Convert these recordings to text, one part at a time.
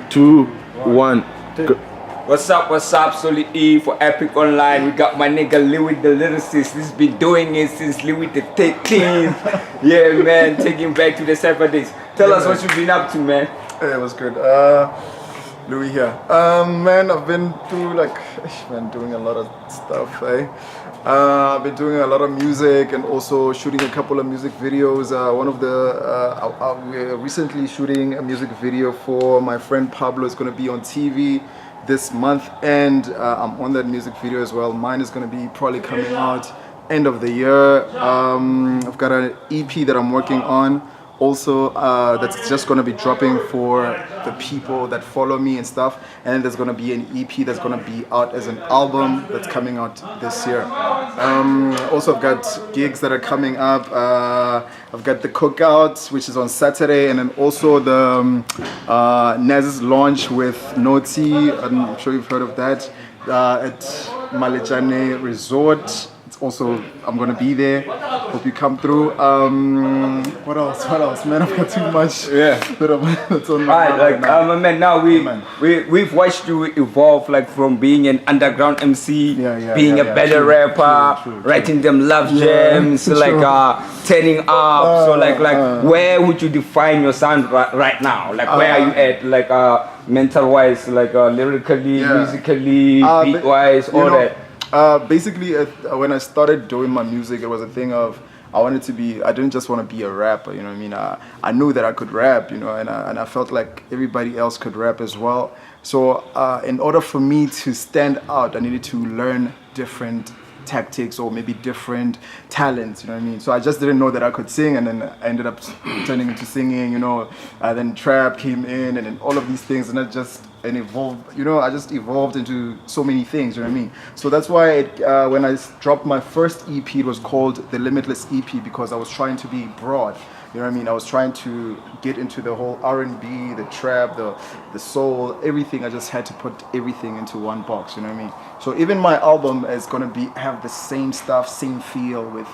2, 1. Go. What's up, Solid E for Eppik Online. We got my nigga Lewy Dalyricist. He's been doing it since Lewy the 13th. Yeah, man, taking back to the Saturdays. Tell us what you've been up to, man. Hey, it was good. Lewy here. Man, I've been through doing a lot of stuff, eh? I've been doing a lot of music and also shooting a couple of music videos. We're recently shooting a music video for my friend Pablo. It's going to be on TV this month, and I'm on that music video as well. Mine is going to be probably coming out end of the year. I've got an EP that I'm working on also that's just going to be dropping for the people that follow me and stuff, and then there's going to be an EP that's going to be out as an album that's coming out this year. Also, I've got gigs that are coming up. I've got the Cookout, which is on Saturday, and then also the Naz's launch with Noti. I'm sure you've heard of that, at Malejane Resort. Also, I'm gonna be there. Hope you come through. What else? Man, I've got too much. Yeah. That's on my mind right man. Now we've watched you evolve, like from being an underground MC, being a better rapper, true. Writing them love gems, turning up. So where would you define your sound right now? Like where are you at? Mental wise, lyrically, musically, beat wise, all that. Basically, when I started doing my music, it was a thing of I didn't just want to be a rapper, you know what I mean? I knew that I could rap, you know, and I felt like everybody else could rap as well. So in order for me to stand out, I needed to learn different tactics or maybe different talents, you know what I mean? So I just didn't know that I could sing, and then I ended up turning into singing, you know. Then trap came in, and then all of these things, and I just evolved into so many things, you know what I mean? So that's why when I dropped my first EP, it was called the Limitless EP, because I was trying to be broad. You know what I mean? I was trying to get into the whole R&B, the trap, the soul, everything. I just had to put everything into one box, you know what I mean? So even my album is gonna have the same stuff, same feel, with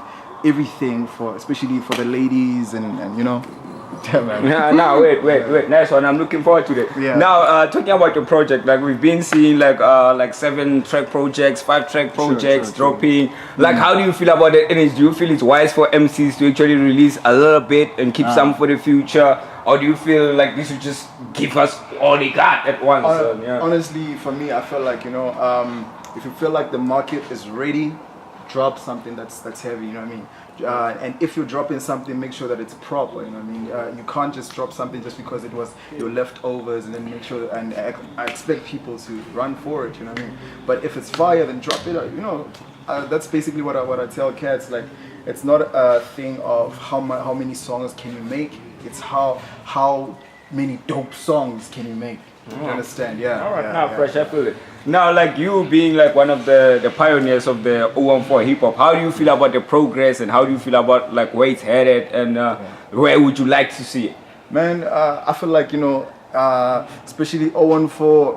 everything especially for the ladies and you know. Yeah, man. Now wait. Nice one. I'm looking forward to that. Yeah. Now, talking about your project, we've been seeing 7-track projects, 5-track projects dropping. How do you feel about it? And do you feel it's wise for MCs to actually release a little bit and keep some for the future, or do you feel like this should just give us all they got at once? Honestly, for me, I feel like, you know, if you feel like the market is ready, drop something that's heavy, you know what I mean? And if you're dropping something, make sure that it's proper, you know what I mean? You can't just drop something just because it was your leftovers and then make sure, and I expect people to run for it, you know what I mean? But if it's fire, then drop it, you know. That's basically what I tell cats. Like, it's not a thing of how many songs can you make, it's how many dope songs can you make. You understand? Yeah. All right, fresh, I feel it. Now, you being one of the pioneers of the 014 hip hop, how do you feel about the progress, and how do you feel about where it's headed, and where would you like to see it? Man, I feel like, you know, especially 014,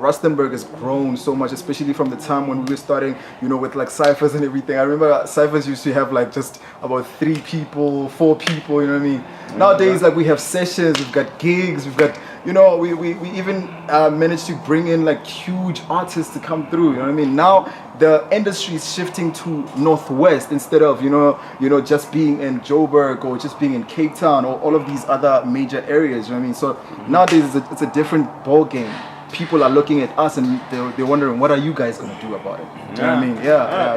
Rustenburg has grown so much, especially from the time when we were starting, you know, with ciphers and everything. I remember ciphers used to have just about 3 people, 4 people, you know what I mean? Nowadays, we have sessions, we've got gigs, we've got, you know, we even managed to bring in huge artists to come through, you know what I mean? Now the industry is shifting to Northwest instead of, you know, just being in Joburg or just being in Cape Town or all of these other major areas, you know what I mean? So nowadays it's a different ball game. People are looking at us and they're wondering, what are you guys gonna do about it? You know what I mean? Yeah.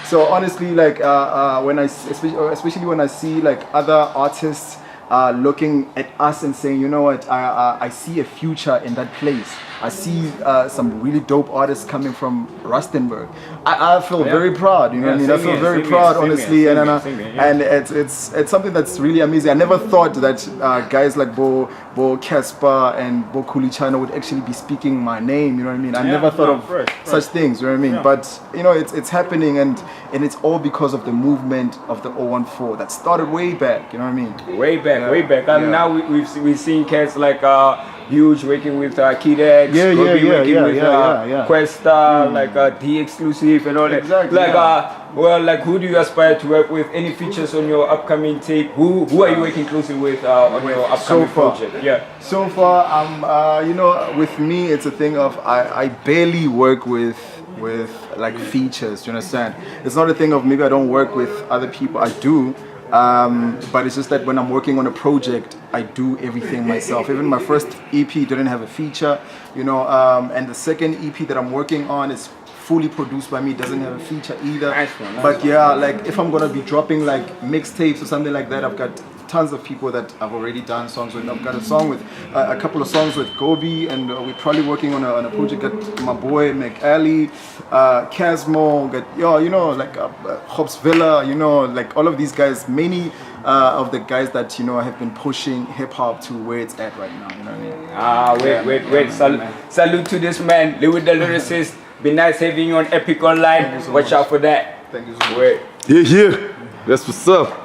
So honestly, when especially when I see other artists looking at us and saying, you know what, I see a future in that place. I see some really dope artists coming from Rustenburg. I feel very proud, you know what I mean? I feel very proud, honestly, and it's something that's really amazing. I never thought that guys like Bo Casper and Bo Kulichana would actually be speaking my name, you know what I mean? I never thought of such things, you know what I mean? But you know, it's happening, and it's all because of the movement of the 014 that started way back, you know what I mean? Way back. way back. Now we've seen cats like Huge working with Kid X, Robbie working with Questa, like D Exclusive and all that. Exactly. Like who do you aspire to work with? Any features on your upcoming tape? Who are you working closely with on your upcoming project? Yeah. So far, you know, with me, it's a thing of I barely work with like features. Do you understand? It's not a thing of maybe I don't work with other people. I do. But it's just that when I'm working on a project, I do everything myself. Even my first EP didn't have a feature, you know, and the second EP that I'm working on is fully produced by me, doesn't have a feature either. But yeah, like if I'm gonna be dropping like mixtapes or something like that, I've got tons of people that I've already done songs with. I've got a song with a couple of songs with Gobi, and we're probably working on a project that my boy McAllie, Casmo, you know, like Hobbs Villa, you know, like all of these guys, many of the guys that, you know, have been pushing hip hop to where it's at right now, you know what I mean? Wait. Salute to this man, Lewy Dalyricist. Be nice having you on Eppik Online. Watch out for that. Thank you so much. Wait. Yeah. That's what's up.